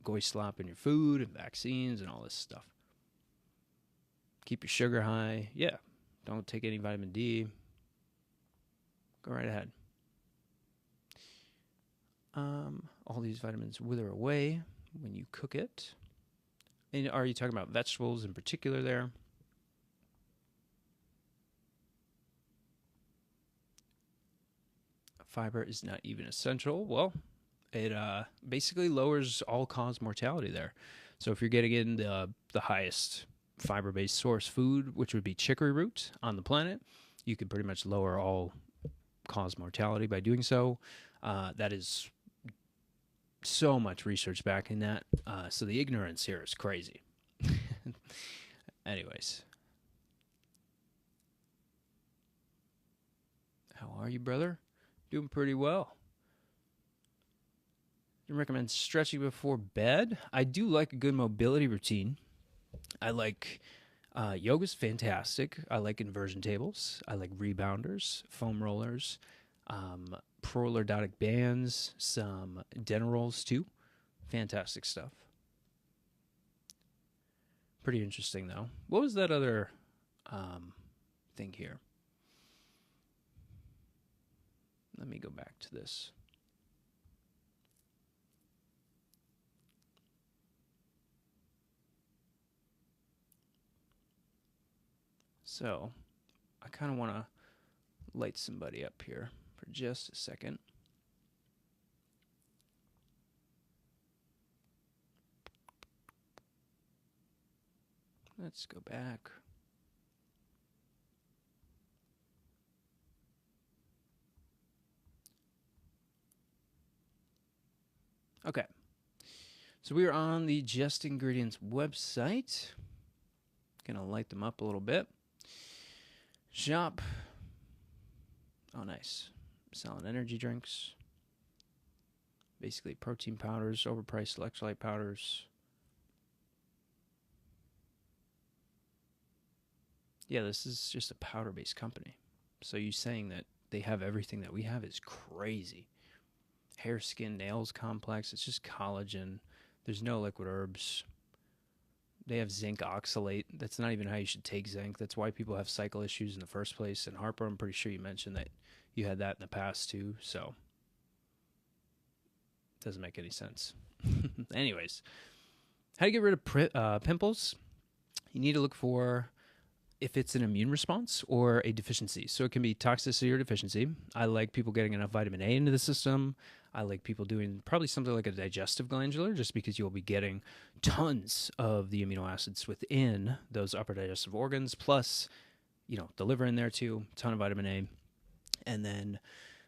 [SPEAKER 1] goy slop in your food and vaccines and all this stuff. Keep your sugar high. Yeah, don't take any vitamin D. Go right ahead. All these vitamins wither away when you cook it. And are you talking about vegetables in particular there? Fiber is not even essential. Well, it basically lowers all-cause mortality there. So if you're getting in the highest fiber-based source food, which would be chicory root on the planet, you could pretty much lower all-cause mortality by doing so. That is so much research backing that. So the ignorance here is crazy. Anyways. How are you, brother? Doing pretty well. I recommend stretching before bed. I do like a good mobility routine. I like yoga's fantastic. I like inversion tables. I like rebounders, foam rollers, prolordotic bands, some dental rolls too. Fantastic stuff. Pretty interesting though. What was that other thing here? Let me go back to this. So, I kind of want to light somebody up here for just a second. Let's go back. Okay. So we are on the Just Ingredients website. Gonna light them up a little bit. Shop. Oh, nice. Selling energy drinks. Basically protein powders, overpriced electrolyte powders. Yeah, this is just a powder-based company. So you saying that they have everything that we have is crazy. Hair, skin, nails complex. It's just collagen. There's no liquid herbs. They have zinc oxalate. That's not even how you should take zinc. That's why people have cycle issues in the first place. And Harper, I'm pretty sure you mentioned that you had that in the past too. So it doesn't make any sense. Anyways, how to get rid of pimples? You need to look for if it's an immune response or a deficiency. So it can be toxicity or deficiency. I like people getting enough vitamin A into the system. I like people doing probably something like a digestive glandular, just because you'll be getting tons of the amino acids within those upper digestive organs, plus, the liver in there too, ton of vitamin A. And then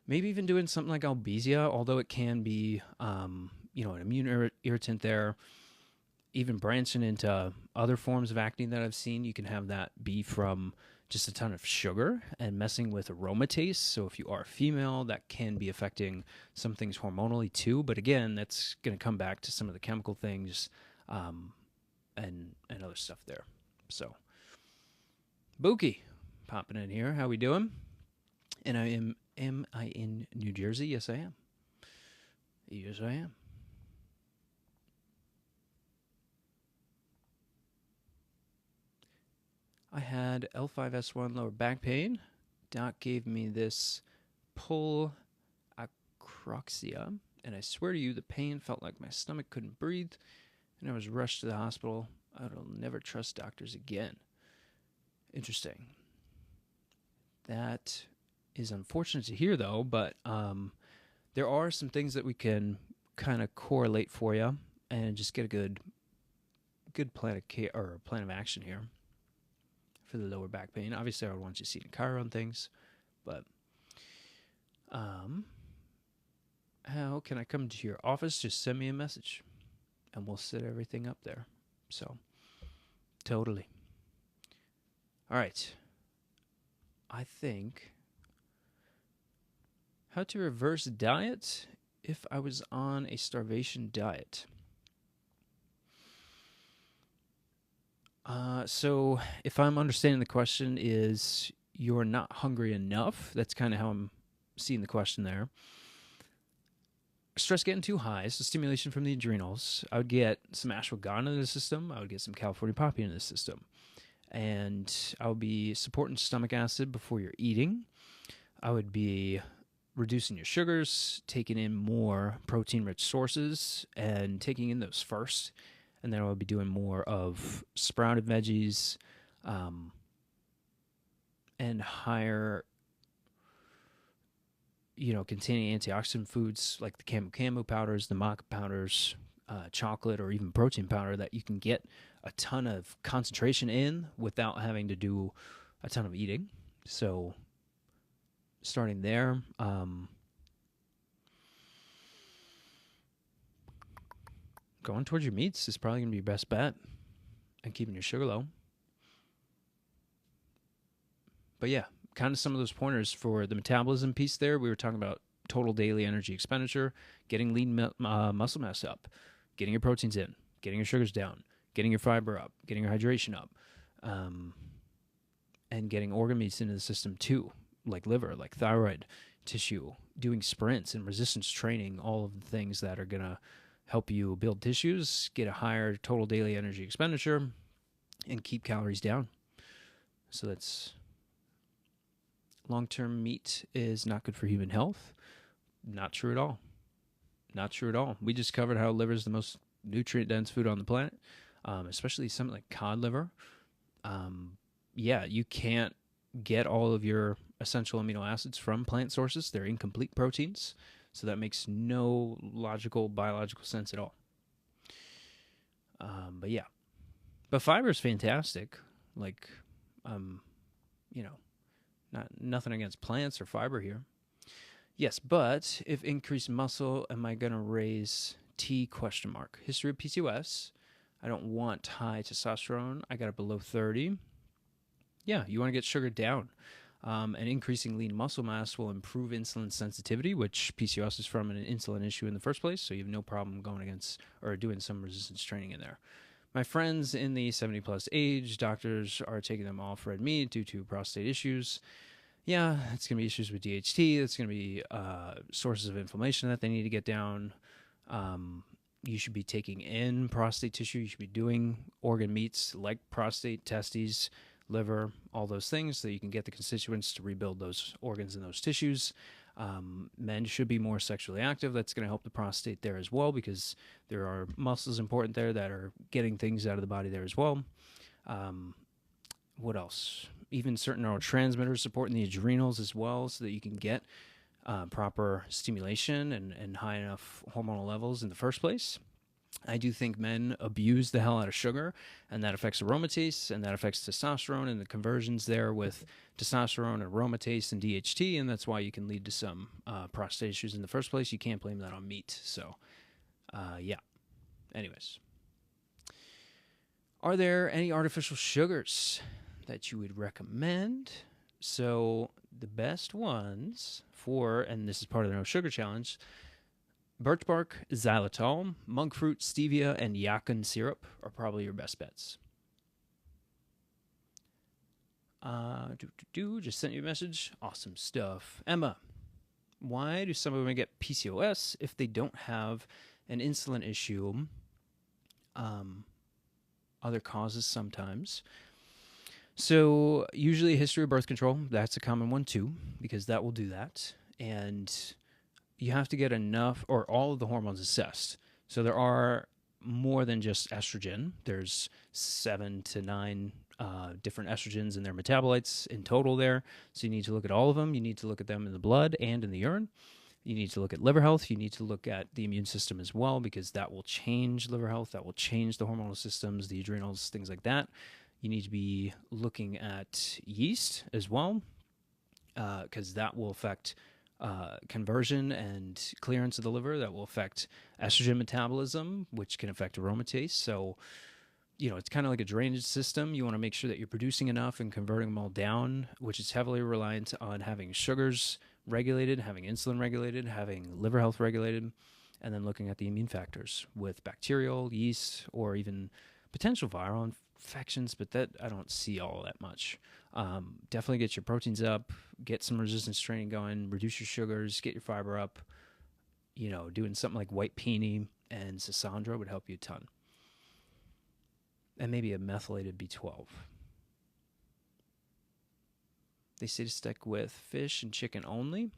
[SPEAKER 1] Maybe even doing something like Albizia, although it can be, an immune irritant there. Even branching into other forms of acne that I've seen, you can have that be from just a ton of sugar and messing with aromatase. So if you are a female, that can be affecting some things hormonally too. But again, that's going to come back to some of the chemical things and other stuff there. So, Buki, popping in here. How we doing? And am I in New Jersey? Yes, I am. Yes, I am. I had L5S1 lower back pain. Doc gave me this pull acroxia, and I swear to you, the pain felt like my stomach couldn't breathe, and I was rushed to the hospital. I will never trust doctors again. Interesting. That is unfortunate to hear, though, but there are some things that we can kind of correlate for you and just get a good plan of care or plan of action here for the lower back pain. Obviously, I would want you to see the chiro on things, but how can I come to your office? Just send me a message, and we'll set everything up there. So, totally. All right. I think how to reverse diet if I was on a starvation diet. So if I'm understanding the question is you're not hungry enough, that's kind of how I'm seeing the question there. Stress getting too high, so stimulation from the adrenals. I would get some ashwagandha in the system. I would get some California poppy in the system. And I would be supporting stomach acid before you're eating. I would be reducing your sugars, taking in more protein-rich sources, and taking in those first. And then I would be doing more of sprouted veggies and higher, containing antioxidant foods like the camu powders, the maca powders, chocolate, or even protein powder that you can get a ton of concentration in without having to do a ton of eating. So starting there, going towards your meats is probably going to be your best bet, and keeping your sugar low. But yeah, kind of some of those pointers for the metabolism piece there. We were talking about total daily energy expenditure, getting lean muscle mass up, getting your proteins in, getting your sugars down, getting your fiber up, getting your hydration up, and getting organ meats into the system too, like liver, like thyroid tissue, doing sprints and resistance training, all of the things that are going to help you build tissues, get a higher total daily energy expenditure, and keep calories down. So that's long-term meat is not good for human health. Not true at all. Not true at all. We just covered how liver is the most nutrient-dense food on the planet, especially something like cod liver. You can't get all of your essential amino acids from plant sources. They're incomplete proteins. So that makes no logical, biological sense at all. But fiber is fantastic. Like, nothing against plants or fiber here. Yes, but if increased muscle, am I going to raise T ? History of PCOS. I don't want high testosterone. I got it below 30. Yeah, you want to get sugar down. And increasing lean muscle mass will improve insulin sensitivity, which PCOS is from an insulin issue in the first place, so you have no problem going against or doing some resistance training in there. My friends in the 70-plus age, doctors are taking them off red meat due to prostate issues. Yeah, it's going to be issues with DHT. It's going to be sources of inflammation that they need to get down. You should be taking in prostate tissue. You should be doing organ meats like prostate, testes, liver, all those things, so you can get the constituents to rebuild those organs and those tissues. Men should be more sexually active. That's going to help the prostate there as well, because there are muscles important there that are getting things out of the body there as well. What else? Even certain neurotransmitters supporting the adrenals as well, so that you can get proper stimulation and high enough hormonal levels in the first place. I do think men abuse the hell out of sugar, and that affects aromatase, and that affects testosterone, and the conversions there with testosterone, aromatase, and DHT, and that's why you can lead to some prostate issues in the first place. You can't blame that on meat. So, yeah. Anyways, are there any artificial sugars that you would recommend? So, the best ones for, and this is part of the No Sugar Challenge, birch bark, xylitol, monk fruit, stevia, and yacon syrup are probably your best bets. Just sent you a message. Awesome stuff. Emma, why do some women get PCOS if they don't have an insulin issue? Other causes sometimes. So usually a history of birth control, that's a common one too, because that will do that. And you have to get enough or all of the hormones assessed. So there are more than just estrogen. There's 7 to 9 different estrogens in their metabolites in total there. So you need to look at all of them. You need to look at them in the blood and in the urine. You need to look at liver health. You need to look at the immune system as well, because that will change liver health. That will change the hormonal systems, the adrenals, things like that. You need to be looking at yeast as well, because that will affect conversion and clearance of the liver. That will affect estrogen metabolism, which can affect aromatase. So, it's kind of like a drainage system. You want to make sure that you're producing enough and converting them all down, which is heavily reliant on having sugars regulated, having insulin regulated, having liver health regulated, and then looking at the immune factors with bacterial, yeast, or even potential viral infections, but that I don't see all that much. Definitely get your proteins up, get some resistance training going, reduce your sugars, get your fiber up. Doing something like white peony and Sasandra would help you a ton. And maybe a methylated B12. They say to stick with fish and chicken only.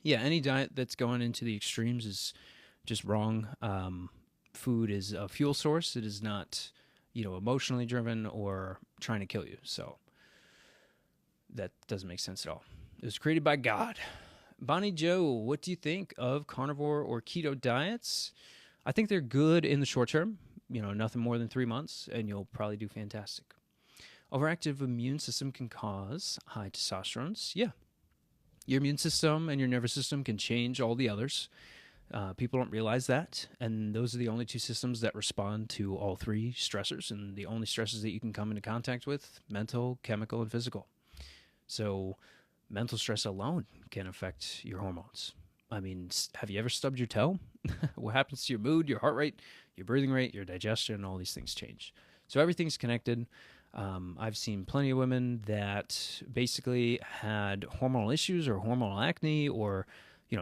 [SPEAKER 1] Yeah, any diet that's going into the extremes is just wrong. Food is a fuel source. It is not, emotionally driven or trying to kill you. So that doesn't make sense at all. It was created by God. Bonnie Joe, what do you think of carnivore or keto diets? I think they're good in the short term. Nothing more than 3 months, and you'll probably do fantastic. Overactive immune system can cause high testosterone. Yeah. Your immune system and your nervous system can change all the others. People don't realize that, and those are the only two systems that respond to all three stressors, and the only stresses that you can come into contact with: mental, chemical, and physical. So mental stress alone can affect your hormones. I mean, have you ever stubbed your toe? What happens to your mood, your heart rate, your breathing rate, your digestion? All these things change. So everything's connected. I've seen plenty of women that basically had hormonal issues or hormonal acne or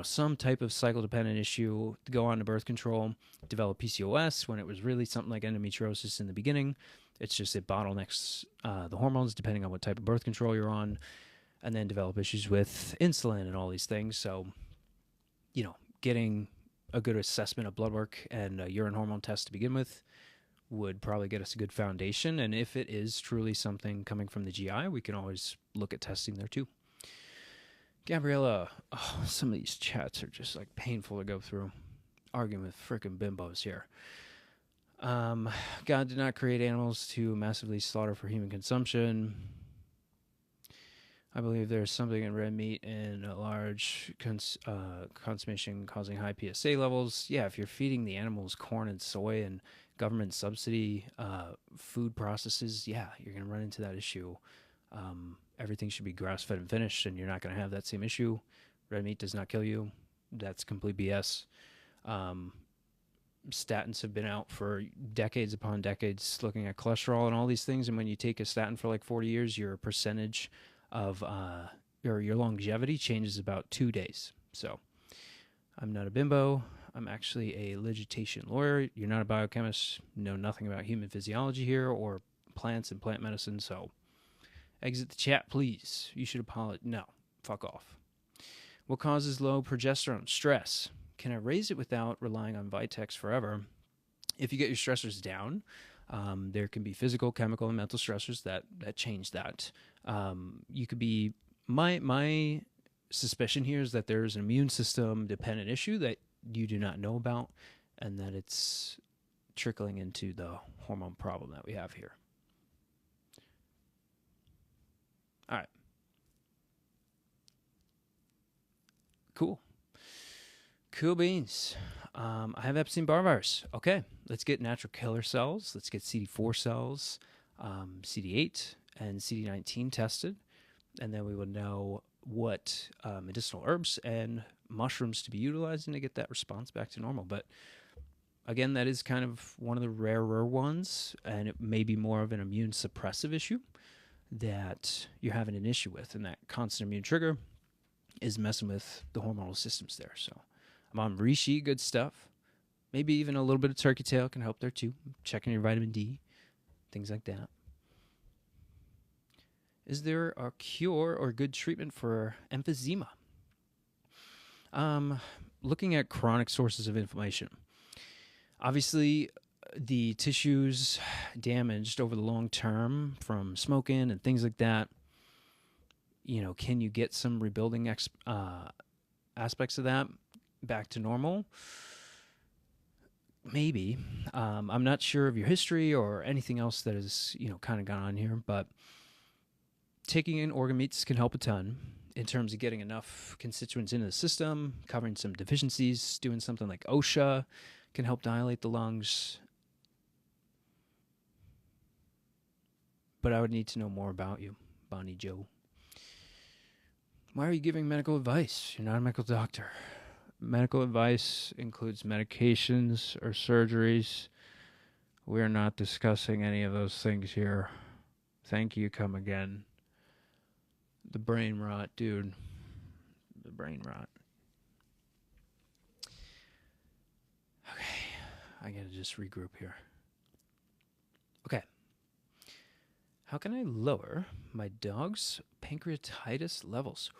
[SPEAKER 1] some type of cycle-dependent issue, to go on to birth control, develop PCOS when it was really something like endometriosis in the beginning. It's just it bottlenecks the hormones depending on what type of birth control you're on, and then develop issues with insulin and all these things. So, getting a good assessment of blood work and a urine hormone test to begin with would probably get us a good foundation. And if it is truly something coming from the GI, we can always look at testing there too. Gabriella, some of these chats are just like painful to go through. Arguing with freaking bimbos here. God did not create animals to massively slaughter for human consumption. I believe there's something in red meat in a large consumption causing high PSA levels. Yeah, if you're feeding the animals corn and soy and government subsidy food processes, yeah, you're going to run into that issue. Everything should be grass-fed and finished, and you're not going to have that same issue. Red meat does not kill you. That's complete BS. Statins have been out for decades upon decades looking at cholesterol and all these things, and when you take a statin for like 40 years, your percentage of your longevity changes about 2 days. So I'm not a bimbo. I'm actually a litigation lawyer. You're not a biochemist. Know nothing about human physiology here or plants and plant medicine. So exit the chat, please. You should apologize. No, fuck off. What causes low progesterone? Stress. Can I raise it without relying on Vitex forever? If you get your stressors down, there can be physical, chemical, and mental stressors that change that. You could be, my suspicion here is that there's an immune system dependent issue that you do not know about, and that it's trickling into the hormone problem that we have here. All right. Cool. Cool beans. I have Epstein-Barr virus. Okay, let's get natural killer cells. Let's get CD4 cells, CD8 and CD19 tested, and then we will know what medicinal herbs and mushrooms to be utilizing to get that response back to normal. But again, that is kind of one of the rarer ones, and it may be more of an immune suppressive issue that you're having an issue with, and that constant immune trigger is messing with the hormonal systems there. So I'm on reishi, good stuff. Maybe even a little bit of turkey tail can help there too. Checking your vitamin D, things like that. Is there a cure or good treatment for emphysema? Looking at chronic sources of inflammation. Obviously, the tissues damaged over the long term from smoking and things like that, can you get some rebuilding aspects of that back to normal? Maybe. I'm not sure of your history or anything else that has, kind of gone on here, but taking in organ meats can help a ton in terms of getting enough constituents into the system, covering some deficiencies. Doing something like OSHA can help dilate the lungs. But I would need to know more about you, Bonnie Joe. Why are you giving medical advice? You're not a medical doctor. Medical advice includes medications or surgeries. We're not discussing any of those things here. Thank you, come again. The brain rot, dude. The brain rot. Okay, I gotta just regroup here. Okay. How can I lower my dog's pancreatitis levels?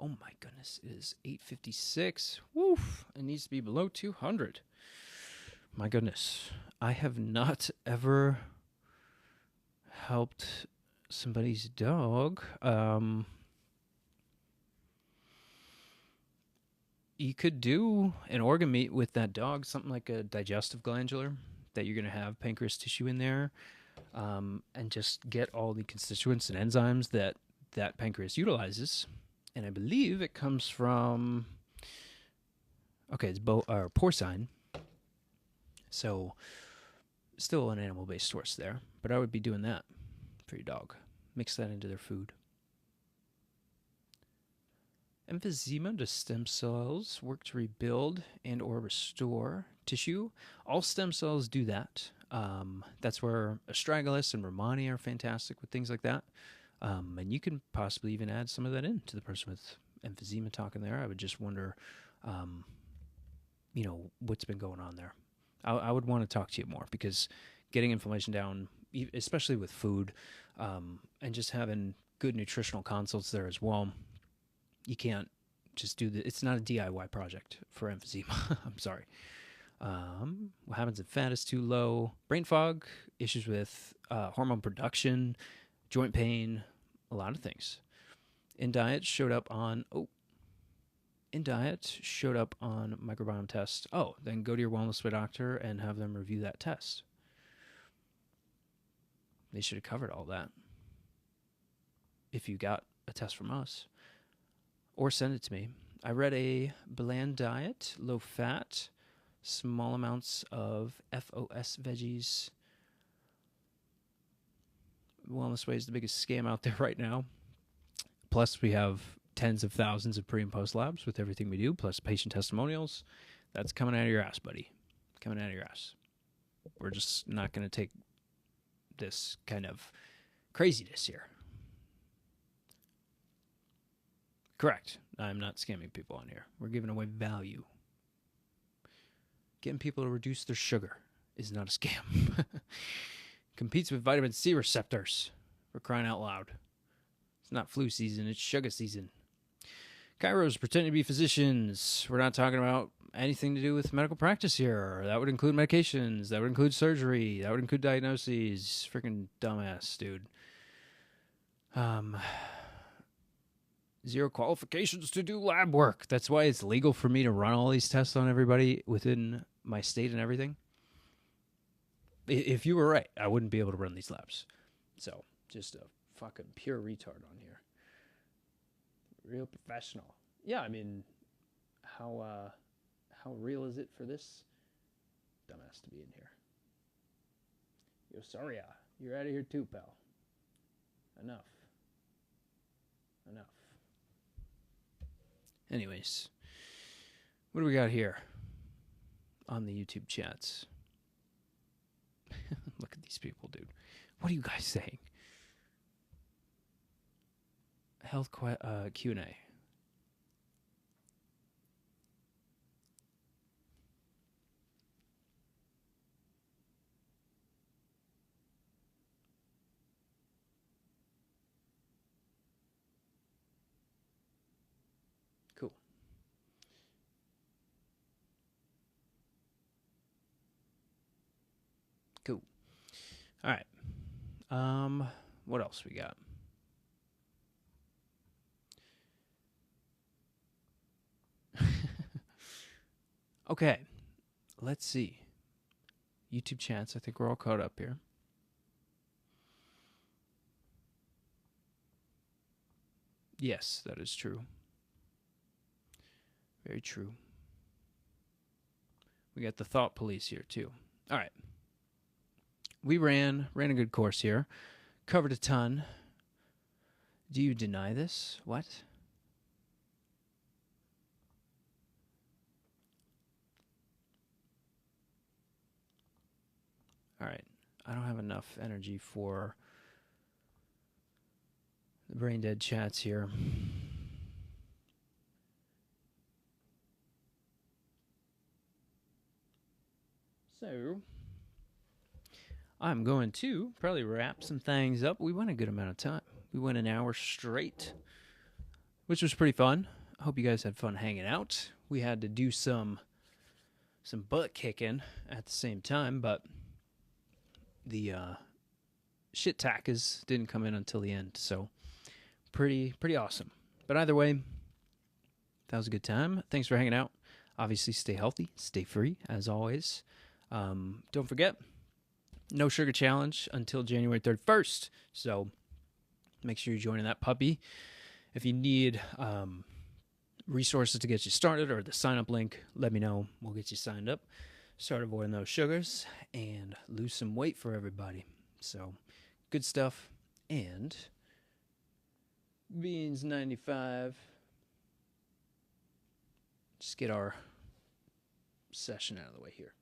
[SPEAKER 1] Oh my goodness, it is 856. Woof, it needs to be below 200. My goodness, I have not ever helped somebody's dog. You could do an organ meat with that dog, something like a digestive glandular, that you're going to have pancreas tissue in there, and just get all the constituents and enzymes that pancreas utilizes. And I believe it comes from, it's porcine. So still an animal-based source there, but I would be doing that for your dog. Mix that into their food. Emphysema, do stem cells work to rebuild and or restore tissue? All stem cells do that. That's where astragalus and Romani are fantastic with things like that. And you can possibly even add some of that in to the person with emphysema talking there. I would just wonder, what's been going on there. I would want to talk to you more, because getting inflammation down, especially with food, and just having good nutritional consults there as well. You can't just do it's not a DIY project for emphysema. I'm sorry. What happens if fat is too low? Brain fog, issues with hormone production, joint pain, a lot of things. In diet showed up on microbiome test. Oh, then go to your Wellness Way doctor and have them review that test. They should have covered all that if you got a test from us. Or send it to me. I read a bland diet, low fat, small amounts of FOS veggies. Wellness Way is the biggest scam out there right now. Plus, we have tens of thousands of pre and post labs with everything we do, plus patient testimonials. That's coming out of your ass, buddy. Coming out of your ass. We're just not going to take this kind of craziness here. Correct. I'm not scamming people on here. We're giving away value. Getting people to reduce their sugar is not a scam. Competes with vitamin C receptors. We're crying out loud. It's not flu season, it's sugar season. Chiros pretend to be physicians. We're not talking about anything to do with medical practice here. That would include medications. That would include surgery. That would include diagnoses. Freaking dumbass, dude. Zero qualifications to do lab work. That's why it's legal for me to run all these tests on everybody within my state and everything. If you were right, I wouldn't be able to run these laps. So, just a fucking pure retard on here. Real professional. Yeah, I mean, how real is it for this dumbass to be in here? Yo, sorry, you're out of here too, pal. Enough. Anyways, what do we got here on the YouTube chats? Look at these people, dude. What are you guys saying? Health Q&A. Cool. Cool. All right. What else we got? Okay. Let's see. YouTube chats. I think we're all caught up here. Yes, that is true. Very true. We got the thought police here too. All right. We ran a good course here. Covered a ton. Do you deny this? What? All right. I don't have enough energy for the brain dead chats here. So, I'm going to probably wrap some things up. We went a good amount of time. We went an hour straight, which was pretty fun. I hope you guys had fun hanging out. We had to do some butt kicking at the same time, but the shit tackers didn't come in until the end, so pretty awesome. But either way, that was a good time. Thanks for hanging out. Obviously, stay healthy, stay free, as always. Don't forget, no sugar challenge until January 31st. So make sure you're joining that puppy. If you need resources to get you started or the sign up link, let me know. We'll get you signed up. Start avoiding those sugars and lose some weight for everybody. So good stuff. And Beans 95. Just get our session out of the way here.